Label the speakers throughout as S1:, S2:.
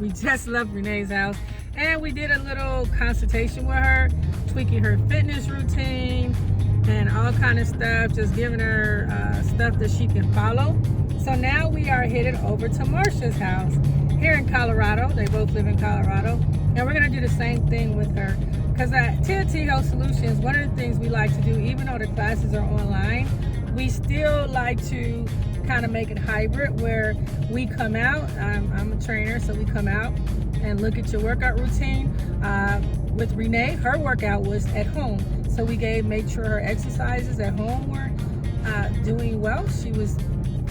S1: We just left Renee's house and we did a little consultation with her, tweaking her fitness routine and all kind of stuff, just giving her stuff that she can follow. So now we are headed over to Marsha's house here in Colorado. They both live in Colorado, and we're gonna do the same thing with her. Because at TATHS Health Solutions, one of the things we like to do, even though the classes are online, we still like to kind of make it hybrid where we come out. I'm a trainer, so we come out and look at your workout routine. With Renee, her workout was at home, so we made sure her exercises at home were doing well. She was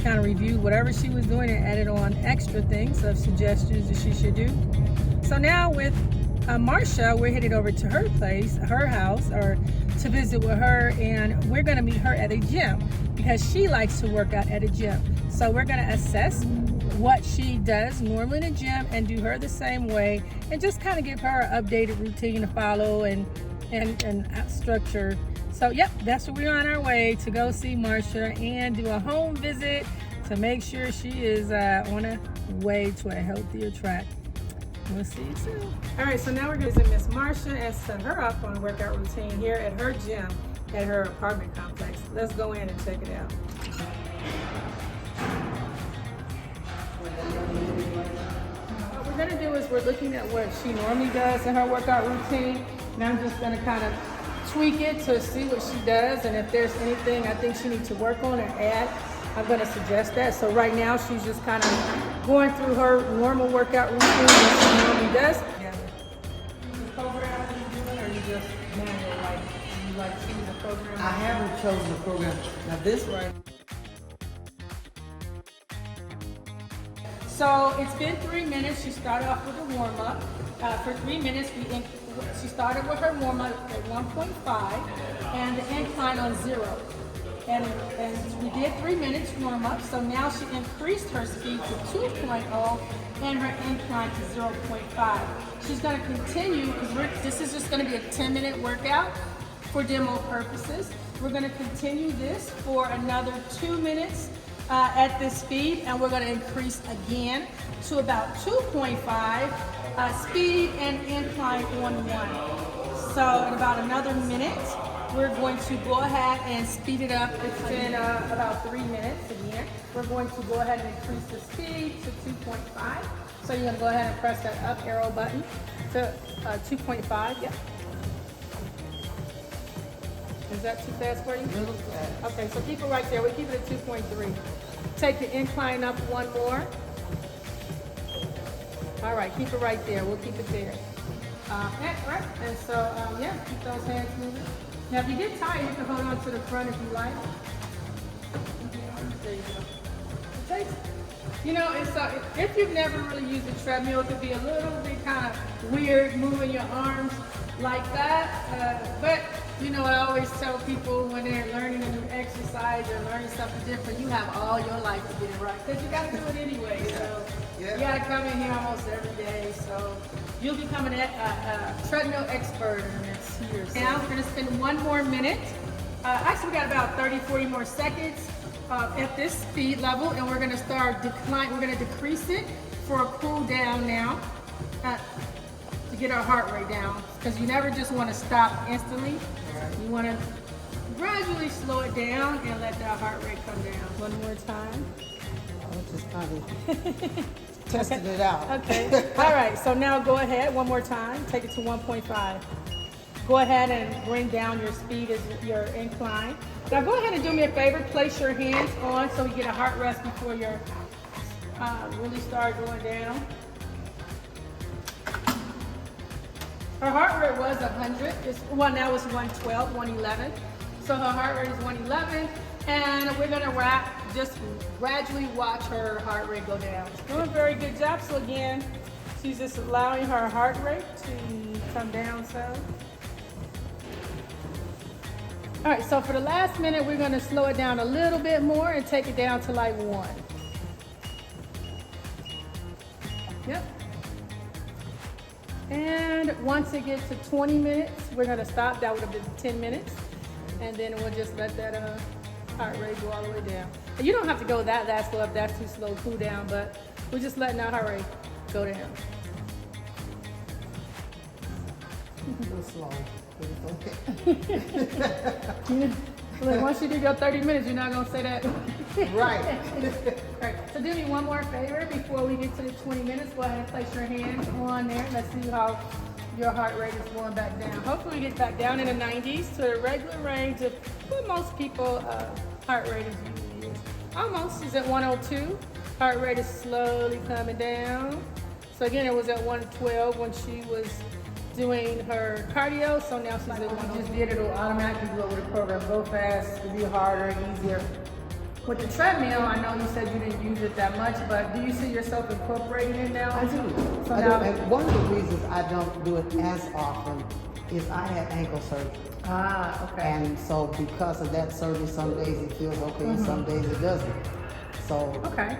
S1: kind of reviewed whatever she was doing and added on extra things of suggestions that she should do. So now with Marsha, we're headed over to her place, her house, or to visit with her, and we're going to meet her at a gym because she likes to work out at a gym. So we're going to assess what she does normally in the gym and do her the same way, and just kind of give her an updated routine to follow and structure. So yep, that's what we're on our way to go see Marsha and do a home visit to make sure she is on a way to a healthier track. We'll see you soon. All right, so now we're going to visit Miss Marsha and set her up on a workout routine here at her gym at her apartment complex. Let's go in and check it out. What we're going to do is we're looking at what she normally does in her workout routine, and I'm just going to kind of tweak it to see what she does, and if there's anything I think she needs to work on or add, I'm going to suggest that. So right now she's just kind of going through her normal workout routine that she normally does. Yeah. The program you doing, or you just manual, like you like choose a program?
S2: I haven't chosen a program. Now this right.
S1: So it's been 3 minutes. She started off with a warm up. For 3 minutes, she started with her warm up at 1.5 and the incline on 0. And we did 3 minutes warm up, so now she increased her speed to 2.0 and her incline to 0.5. She's going to continue, because this is just going to be a 10-minute workout for demo purposes. We're going to continue this for another 2 minutes at this speed, and we're going to increase again to about 2.5 speed and incline on 1. So in about another minute, we're going to go ahead and speed it up. It's been about 3 minutes again. We're going to go ahead and increase the speed to 2.5. So you're going to go ahead and press that up arrow button to 2.5. Yeah. Is that too fast for you?
S2: Really fast.
S1: Okay, so keep it right there. We keep it at 2.3. Take the incline up one more. All right, keep it right there. We'll keep it there. Right. And so, yeah, keep those hands moving. Now, if you get tired, you can hold on to the front if you like. There you go. It takes, if you've never really used a treadmill, it could be a little bit kind of weird moving your arms like that. But, I always tell people when they're learning a new exercise or learning something different, you have all your life to get it right. Because you got to do it anyway. So you got to come in here almost every day. So you'll become a treadmill expert in the next year. So now we're going to spend 1 more minute. Actually, we got about 30, 40 more seconds at this speed level, and we're going to start decline. We're going to decrease it for a cool down now to get our heart rate down, because you never just want to stop instantly. You want to gradually slow it down and let that heart rate come down. One more time.
S2: I just kind of tested it out.
S1: Okay. All right. So now go ahead one more time. Take it to 1.5. Go ahead and bring down your speed as your incline. Now go ahead and do me a favor. Place your hands on so you get a heart rest before you really start going down. Her heart rate was 100. Now it's 112, 111. So her heart rate is 111. And we're going to just gradually watch her heart rate go down. Doing a very good job. So again, she's just allowing her heart rate to come down some. All right, so for the last minute, we're going to slow it down a little bit more and take it down to like 1. Yep. And once it gets to 20 minutes, we're going to stop. That would have been 10 minutes. And then we'll just let that heart rate go all the way down. And you don't have to go that slow if that's too slow, cool down, but we're just letting our heart rate go down.
S2: A little slow, but it's okay.
S1: Look, once you do your 30 minutes, you're not gonna say that.
S2: Right.
S1: Right. So do me one more favor before we get to the 20 minutes. Go ahead and place your hand on there. Let's see how your heart rate is going back down. Hopefully we get back down in the 90s to the regular range of what most people heart rate is usually is. Almost is at 102. Heart rate is slowly coming down. So again, it was at 112 when she was doing her cardio, so now she's at 102. Just did it, it'll automatically go over the program, go fast, it'll be harder, easier. With the treadmill, I know you said you didn't use it that much, but do you see yourself incorporating it now?
S2: I do.
S1: So
S2: I
S1: now,
S2: do. And one of the reasons I don't do it as often is I had ankle surgery.
S1: okay.
S2: And so because of that surgery, some days it feels okay, some days it doesn't. So
S1: Okay.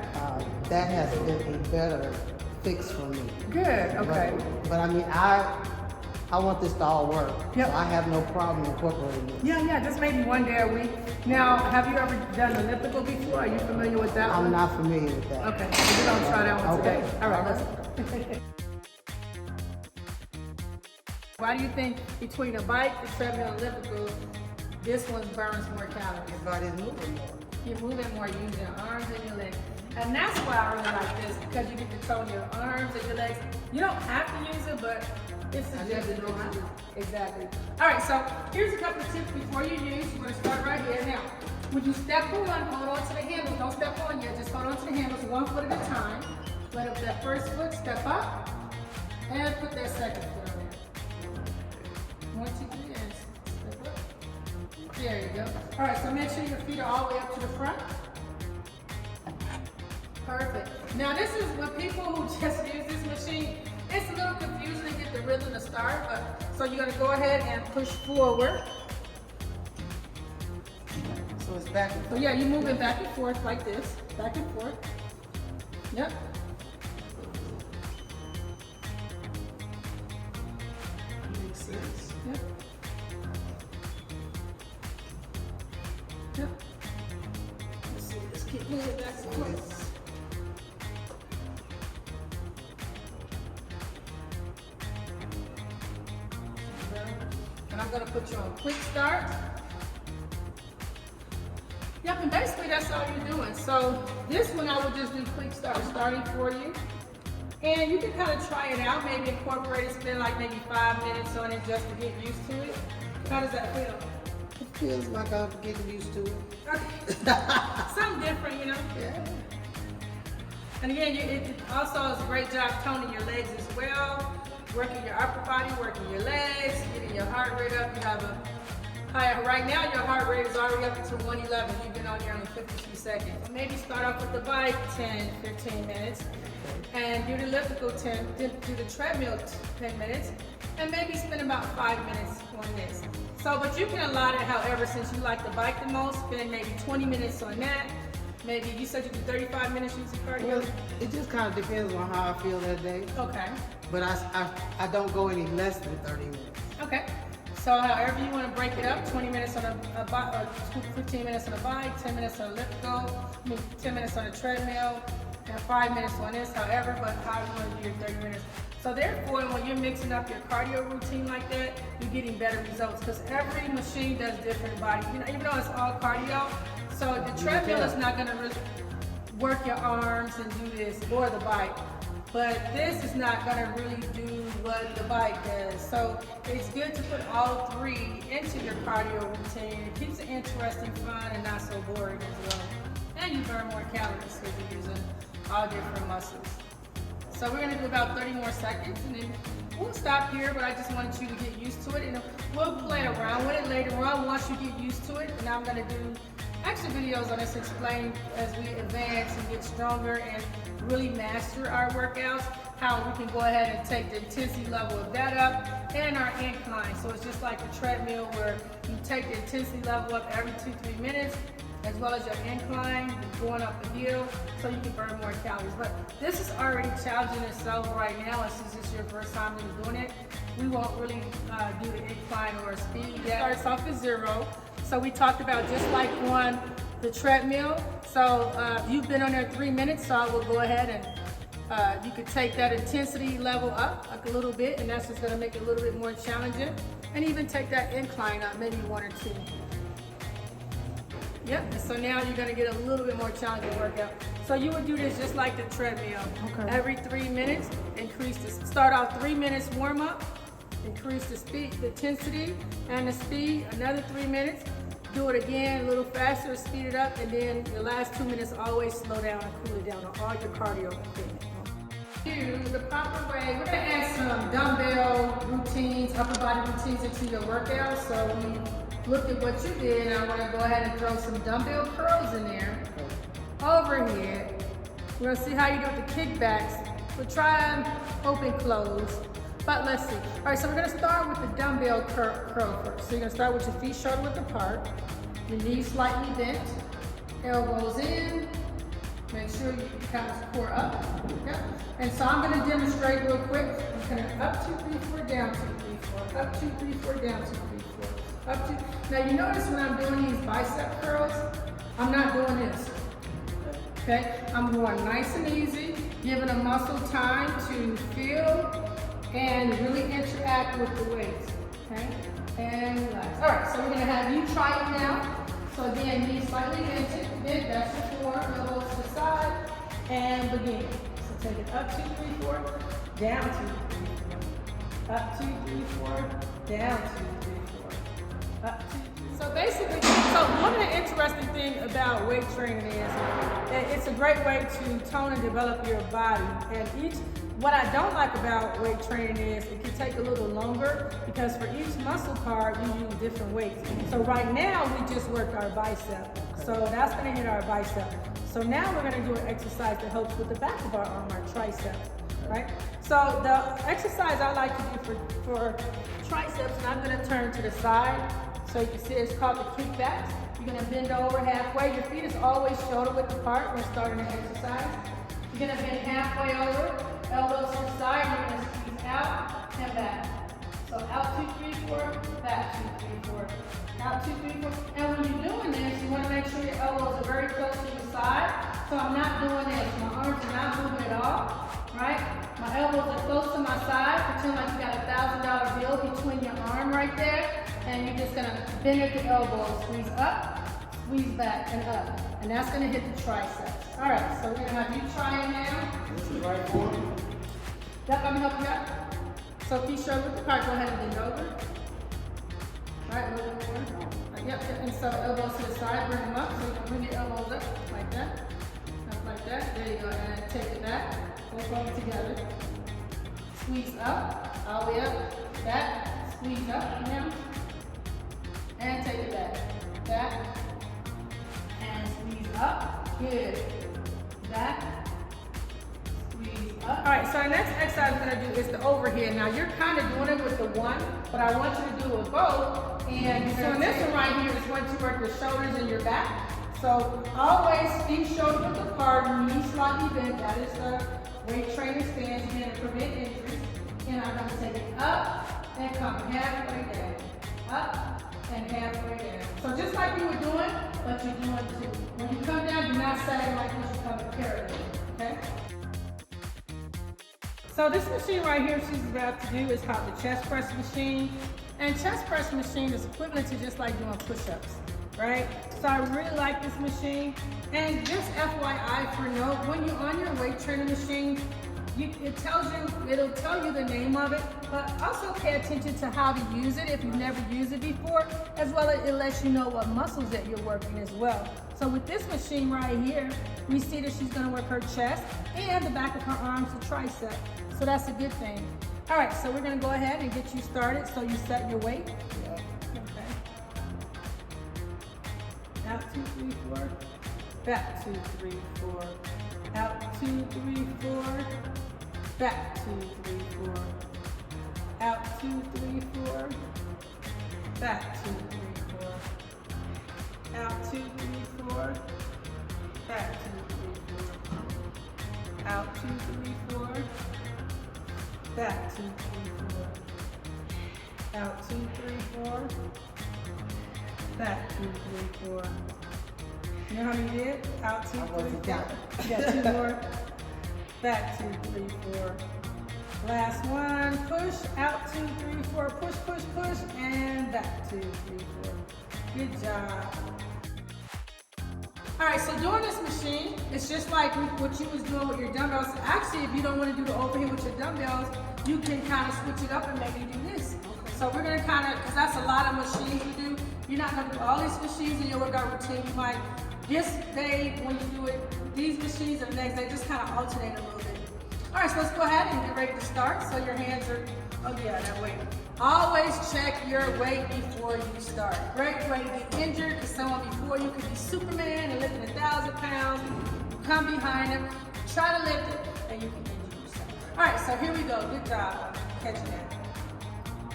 S2: that has been a better fix for me.
S1: Good, okay.
S2: But I mean, I want this to all work.
S1: Yep.
S2: So I have no problem incorporating it.
S1: Yeah, just maybe one day a week. Now, have you ever done elliptical before? Are you familiar with that
S2: I'm
S1: one?
S2: not familiar with that.
S1: Okay, so we're gonna try that one
S2: Okay.
S1: today. All right, let's. Why do you think between a bike, the treadmill, and elliptical, this one burns more calories?
S2: Your body's moving more.
S1: You're moving more, using your arms and your legs. And that's why I really like this, because you get to tone your arms and your legs. You don't have to use it, but it's suggested that you do. Exactly. All right, so here's a couple of tips before you use. We're gonna start right here. Now, when you step on, hold on to the handles. Don't step on yet, just hold on to the handles 1 foot at a time. Let up that first foot, step up, and put that second foot on there. 1, 2, 3, and step up. There you go. All right, so make sure your feet are all the way up to the front. Perfect. Now this is what people who just use this machine, it's a little confusing to get the rhythm to start, but so you're gonna go ahead and push forward.
S2: So it's back and
S1: So yeah, you're moving back and forth like this, back and forth. Yep.
S2: makes sense.
S1: Yep. Yep. Let's see, let's keep moving back and forth. And I'm gonna put you on quick start. Yep, and basically that's all you're doing. So this one I would just do quick start starting for you. And you can kind of try it out, maybe incorporate it, spend like maybe 5 minutes on it just to get used to it. How does that feel?
S2: It feels like I'm getting used to it.
S1: Something different, you know?
S2: Yeah.
S1: And again, it also is a great job toning your legs as well, working your upper body, working your legs, getting your heart rate up. You have a high, right now your heart rate is already up to 111. You've been on here only 52 seconds. Maybe start off with the bike 10, 15 minutes, and do the elliptical 10, do the treadmill 10 minutes, and maybe spend about 5 minutes on this. So, but you can allot it however, since you like the bike the most, spend maybe 20 minutes on that. Maybe you said you do 35 minutes using cardio?
S2: Well, it just kind of depends on how I feel that day.
S1: Okay.
S2: But I don't go any less than 30 minutes.
S1: Okay. So however you want to break it up, 20 minutes on a bike, 15 minutes on a bike, 10 minutes on a elliptical, 10 minutes on a treadmill, and 5 minutes on this, however, but how you want to do your 30 minutes. So therefore, when you're mixing up your cardio routine like that, you're getting better results because every machine does different body. You know, even though it's all cardio, so the treadmill is not going to really work your arms and do this, or the bike. But this is not going to really do what the bike does. So it's good to put all three into your cardio routine. It keeps it interesting, fun, and not so boring as well. And you burn more calories because you're using all different muscles. So we're going to do about 30 more seconds, and then we'll stop here, but I just wanted you to get used to it. And we'll play around with it later on once you get used to it. And I'm going to do extra videos on this, explain as we advance and get stronger and really master our workouts, how we can go ahead and take the intensity level of that up and our incline. So it's just like the treadmill where you take the intensity level up every 2-3 minutes, as well as your incline, going up the hill, so you can burn more calories. But this is already challenging itself right now, and since it's your first time really doing it, we won't really do the incline or speed. It starts off at 0. So we talked about just like on the treadmill. So you've been on there 3 minutes, so I will go ahead and You could take that intensity level up like a little bit, and that's just gonna make it a little bit more challenging. And even take that incline up, maybe 1 or 2. Yep, and so now you're gonna get a little bit more challenging workout. So you would do this just like the treadmill.
S2: Okay.
S1: Every 3 minutes, start off 3 minutes warm up, increase the speed, the intensity and the speed, another 3 minutes. Do it again a little faster, speed it up, and then the last 2 minutes always slow down and cool it down on all your cardio equipment. Do the proper way. We're gonna add some dumbbell routines, upper body routines into your workout. So we looked at what you did, and I wanna go ahead and throw some dumbbell curls in there. Overhead. We're gonna see how you do with the kickbacks. We'll try them open, close. But let's see. All right, so we're gonna start with the dumbbell curl first. So you're gonna start with your feet shoulder width apart, your knees slightly bent, elbows in. Make sure you kind of core up. Yep. And so I'm gonna demonstrate real quick. I'm gonna up 2, 3, 4, down 2, 3, 4, up 2, 3, 4, down 2, 3, 4, up 2. Now you notice when I'm doing these bicep curls, I'm not doing this. Okay, I'm going nice and easy, giving a muscle time to feel and really interact with the weights. Okay, and relax. All right, so we're gonna have you try it now. So again, knees slightly bent, that's your core, elbows to the side, and begin. So take it up 2, 3, 4, down 2, 3, 4, up 2, 3, 4, down 2, 3, 4, up 2. So basically, one of the interesting things about weight training is that it's a great way to tone and develop your body. And what I don't like about weight training is it can take a little longer because for each muscle part, you use different weights. So right now, we just worked our bicep. So that's gonna hit our bicep. So now we're gonna do an exercise that helps with the back of our arm, our triceps, right? So the exercise I like to do for triceps, and I'm gonna turn to the side. So you can see it's called the kickbacks. You're gonna bend over halfway. Your feet is always shoulder width apart when starting an exercise. You're gonna bend halfway over, elbows to the side. You're gonna squeeze out and back. So out 2, 3, 4, back 2, 3, 4. Out 2, 3, 4. And when you're doing this, you wanna make sure your elbows are very close to the side. So I'm not doing this. My arms are not moving at all, right? My elbows are close to my side. Pretend like you got a $1,000 bill between your arm right there. And you're just gonna bend at the elbow, squeeze up, squeeze back and up. And that's gonna hit the triceps. All right, so we're gonna have you try it now.
S2: This is right forward.
S1: Yep, let me help you out. So feet shoulder width apart, go ahead and bend over. All right, a little bit more. Right, yep, and so elbows to the side, bring them up. So you can bring your elbows up like that. Up like that, there you go, and take it back. Both of them together. Squeeze up, all the way up, back, squeeze up now. And take it back, and squeeze up, good, back, squeeze up. All right, so our next exercise we're gonna do is the overhead. Now you're kind of doing it with the one, but I want you to do it with both. And so in this one right here is when you work your shoulders and your back. So always feet shoulder width apart, knees slightly bent. That is the weight trainer stance, again, to prevent injuries. And I'm gonna take it up and come halfway down, up, and halfway down. So just like you were doing, but you're doing too. When you come down, do not sag like this, you come parallel, okay? So this machine right here she's about to do is called the chest press machine. And chest press machine is equivalent to just like doing push-ups, right? So I really like this machine. And just FYI for note, when you're on your weight training machine, it'll tell you the name of it, but also pay attention to how to use it if you've never used it before, as well as it lets you know what muscles that you're working as well. So with this machine right here, we see that she's gonna work her chest and the back of her arms, the tricep. So that's a good thing. All right, so we're gonna go ahead and get you started. So you set your weight.
S2: Yeah.
S1: Okay. Out 2, 3, 4. Back 2, 3, 4. Out 2, 3, 4. Back 2, 3, 4. Out 2, 3, 4. Back 2, 3, 4. Out 2, 3, 4. Back 2, 3, 4. Out 2, 3, 4. Back 2, 3, 4. Out 2, 3, 4. Back 2, 3, 4. You know how many you did? Out 2, 3, 4. You got 2 more. back 2, 3, 4. Last one, push, out 2, 3, 4, push, push, push, and back 2, 3, 4. Good job. All right, so doing this machine, it's just like what you was doing with your dumbbells. Actually, if you don't want to do the overhead with your dumbbells, you can kind of switch it up and maybe do this. So we're gonna kind of, because that's a lot of machines to do. You're not gonna do all these machines in your workout routine. You might, this day when you do it, these machines and the next day, just kind of alternate a little bit. All right, so let's go ahead and get ready to start. So your hands are, oh yeah, that weight. Always check your weight before you start. Great way to get injured because someone before you could be Superman and lifting 1,000 pounds. You come behind them, try to lift it, and you can injure yourself. All right, so here we go. Good job catching that.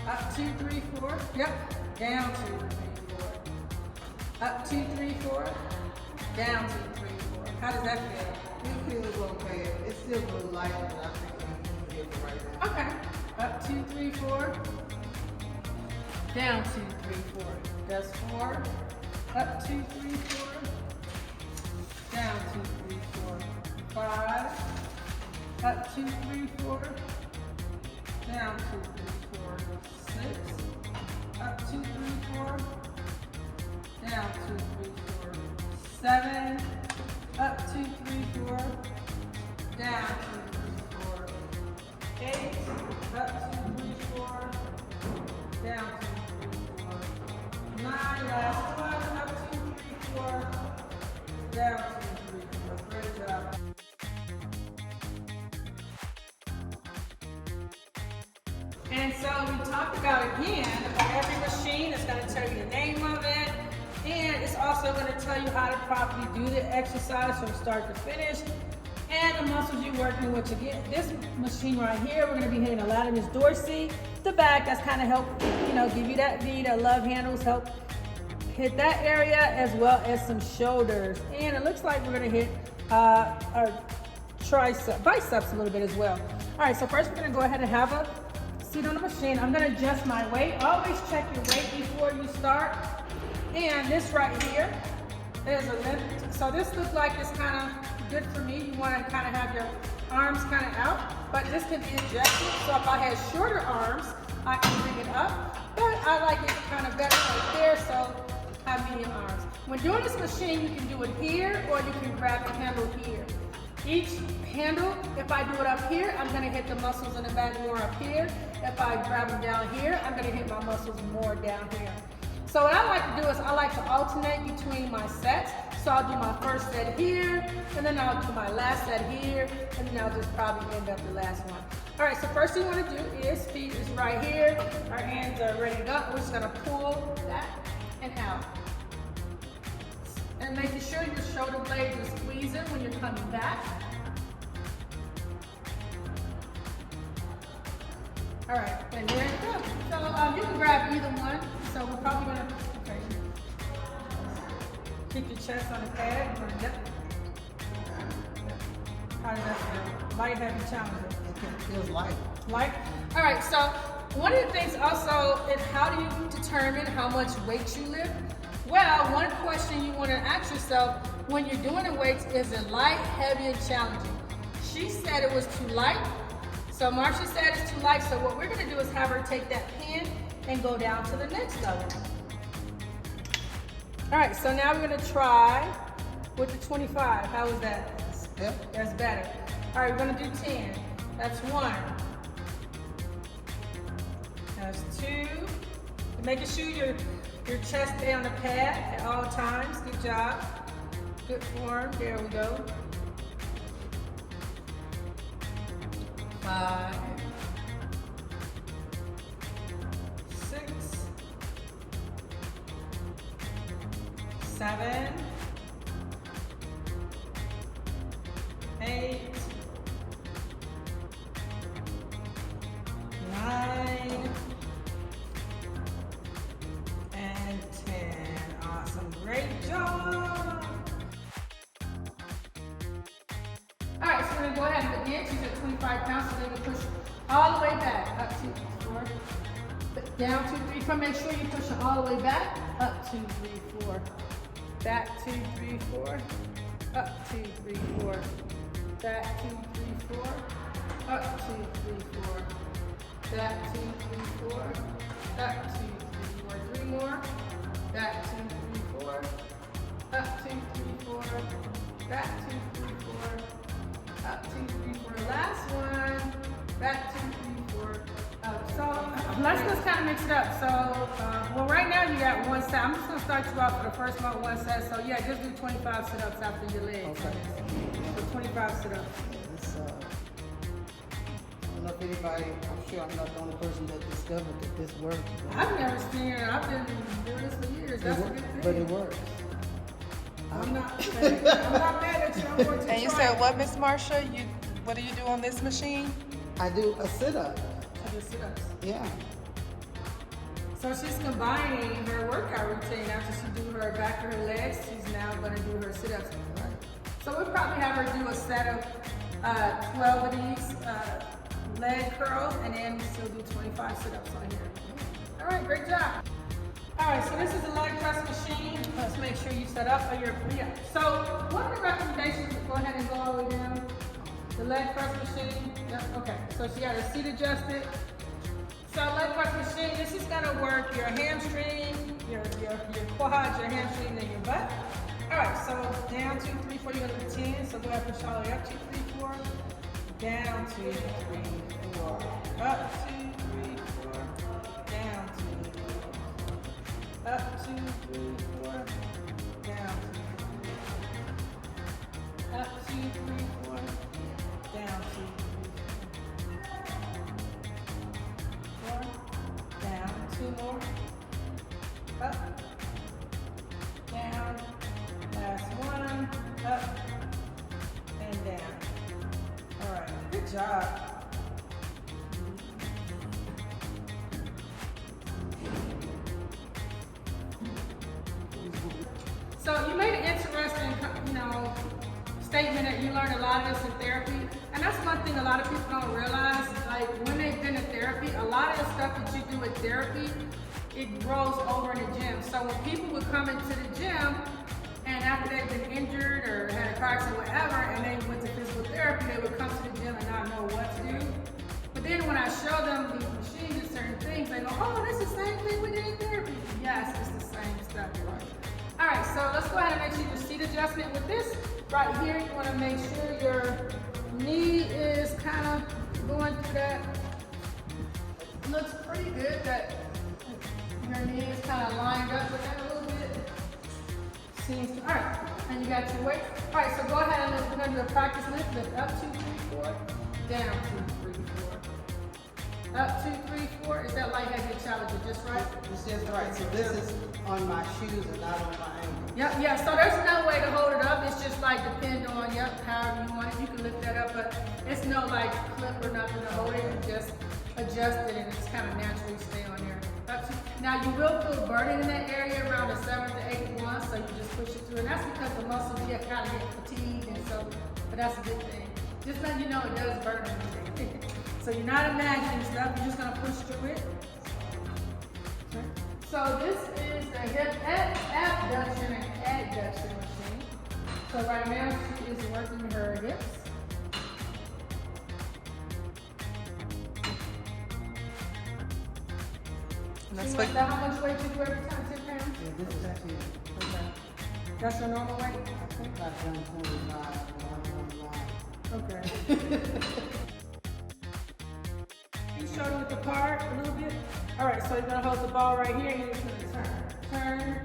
S1: Up 2, 3, 4. Yep. Down 2, 3, 4. Up 2, 3, 4. Down 2, 3, 4. How does that feel?
S2: It feels okay. It's still a little light, but I think we can get it right now.
S1: Okay. Up 2, 3, 4. Down 2, 3, 4. That's 4. Up 2, 3, 4. Down 2, 3, 4. 5. Up 2, 3, 4. Down 2, 3, 4. 6. Up 2, 3, 4. Down 2, 3, 4. 7. Up 2, 3, 4. Down 2, 3, 4. 8. Up 2, 3, 4. Down 2, 3, 4. 9. Last one. Up 2, 3, 4. Down 2, 3, 4. Great job. And so we talked about again about every machine. It's going to tell you the name of it, and it's also going to tell you how to properly do the exercise from start to finish, and the muscles you're working with. Again, this machine right here, we're going to be hitting a lot of this dorsey, the back. That's kind of help, give you that V. That love handles help hit that area, as well as some shoulders. And it looks like we're going to hit our biceps a little bit as well. All right, so first we're going to go ahead and have a seat on the machine. I'm gonna adjust my weight. Always check your weight before you start. And this right here is a lift. So this looks like it's kind of good for me. You want to kind of have your arms kind of out, but this can be adjusted. So if I had shorter arms, I can bring it up, but I like it kind of better right there, so I have medium arms. When doing this machine, you can do it here, or you can grab the handle here. Each handle, if I do it up here, I'm gonna hit the muscles in the back more up here. If I grab them down here, I'm gonna hit my muscles more down here. So what I like to do is I like to alternate between my sets. So I'll do my first set here, and then I'll do my last set here, and then I'll just probably end up the last one. All right, so first thing you wanna do is feet is right here. Our hands are ready to go. We're just gonna pull that and out. And making sure your shoulder blades are squeezing when you're coming back. All right, and there you go. So you can grab either one. So we're probably gonna, okay. Keep your chest on the pad. Yep. How does that feel? Light, heavy, challenging?
S2: It feels light.
S1: Light? All right, so one of the things also is how do you determine how much weight you lift? Well, one question you want to ask yourself when you're doing the weights, is it light, heavy, and challenging? She said it was too light. So Marsha said it's too light. So what we're going to do is have her take that pin and go down to the next level. All right, so now we're going to try with the 25. How was that?
S2: Yep.
S1: That's better. All right, we're going to do 10. That's 1. That's 2. Making sure your chest stay on the pad at all times. Good job. Good form. There we go. 5. 6. 7. 8. 9. And 10. Awesome. Great job. All right, so we're going to go ahead and again, she's at 25 pounds, so then we push all the way back. Up 2, 4. Down 2, 3, 4. Make sure you push it all the way back. Up 2, 3, 4. Back 2, 3, 4. Up 2, 3, 4. Back 2, 3, 4. Up 2, 3, 4. Back 2, 3, 4. Up 2, 3, 4. 3 more. Back 2, 3, 4. Up 2, 3, 4. Back 2, 3, 4. Up 2, 3, 4. Last one. Back 2, 3, 4. Up. So let's just kind of mix it up. So, well, right now you got one set. I'm just gonna start you off for the first one set. So yeah, just do 25 sit-ups after your legs.
S2: Okay.
S1: So 25 sit-ups.
S2: It's, I don't know if anybody, I'm sure I'm not the only person that discovered that this works.
S1: I've never seen it. I've been doing this for years. That's a good thing.
S2: But it works.
S1: I'm not mad at you. I'm going to
S3: And you
S1: try
S3: said
S1: it.
S3: what, Miss Marsha? What do you do on this machine?
S2: I do a sit-up.
S1: I do sit-ups.
S2: Yeah.
S1: So she's combining her workout routine. After she do her back to her legs, she's now going to do her sit-ups.
S2: Right.
S1: So we'll probably have her do a set of 12 of these leg curls, and then she'll do 25 sit-ups on here. All right, great job. All right, so this is a leg press machine. Let's make sure you set up for your pre-up. So one of the recommendations is go ahead and go all the way down. The leg press machine. Yep, okay. So she got her seat adjusted. So leg press machine, this is gonna work your hamstring, your quads, your hamstring, and your butt. All right, so down 2, 3, 4, you're gonna do 10. So go ahead and push all the way up 2, 3, 4. Down 2, 3, 4. Up 2, 3, 4. Down 2, 3, 4. Up 2, 3, 4. Down 2, 3, 4. Up 2, 3, 4. Down 2, 3, 4. Down 2 more. Up. Down. Last one. Up. And down. All right. Good job. So you made an interesting, statement that you learned a lot of this in therapy, and that's one thing a lot of people don't realize. Like when they've been in therapy, a lot of the stuff that you do in therapy, it grows over in the gym. So when people would come into the gym, and after they've been injured or had a car accident, whatever, and they went to physical therapy, they would come to the gym and not know what to do. But then when I show them these machines and certain things, they go, "Oh, that's the same thing we did in therapy." Yes, it's the same stuff. All right, so let's go ahead and make sure your seat adjustment with this. Right here, you want to make sure your knee is kind of going through that. Looks pretty good that your knee is kind of lined up with that a little bit. Seems to, all right, and you got your weight. All right, so go ahead and we're going to do a practice lift. Lift up 2, 3, 4, down 2, 3, 4. Up 2, 3, 4. Is that light heavy challenger just right?
S2: It's just right. So this is on my shoes and not on my ankle.
S1: Yep, yeah, so there's no way to hold it up. It's just like depend on, however you want it. You can lift that up, but it's no like clip or nothing to hold it. You just adjust it and it's kind of naturally stay on there. Now you will feel burning in that area around the 7th to 8th one, so you just push it through. And that's because the muscles kind of get fatigued, and so, but that's a good thing. Just letting you know it does burn everything. So you're not imagining stuff, you're just gonna push through it. So this is the hip abduction and adduction machine. So right now she is working her hips. How much weight you do every time? 10 pounds?
S2: Yeah, this is actually,
S1: Okay. That's your normal weight?
S2: I think I've done 25, 129.
S1: Okay. You shoulder width apart a little bit. All right, so you're gonna hold the ball right here and you're just gonna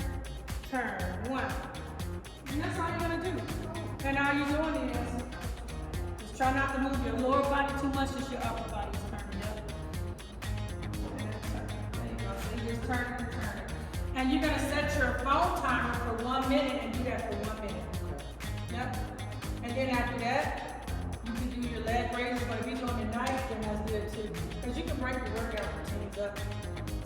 S1: turn, 1. And that's all you're gonna do. And all you're doing is just try not to move your lower body too much, just your upper body's turning. Yep. There you go. So you just turn. And you're gonna set your phone timer for 1 minute and do that for 1 minute. Yep. And then after that, you can do your leg raises, but if you're doing your night, then that's good too. Because you can break your workout routines up.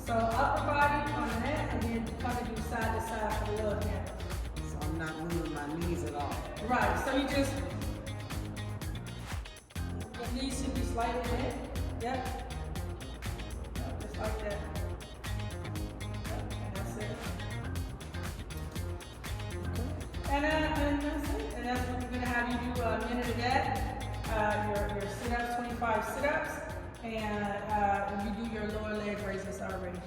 S1: So upper body on that, and then kind of do side to side for the little handles.
S2: So I'm not moving my knees at all.
S1: Right, so you just, your knees should be slightly bent. Yep. Just like that. Yep, and that's it. And that's it. And that's what we're gonna have you do a minute of that. your sit-ups, 25 sit-ups, and you do your lower leg raises already.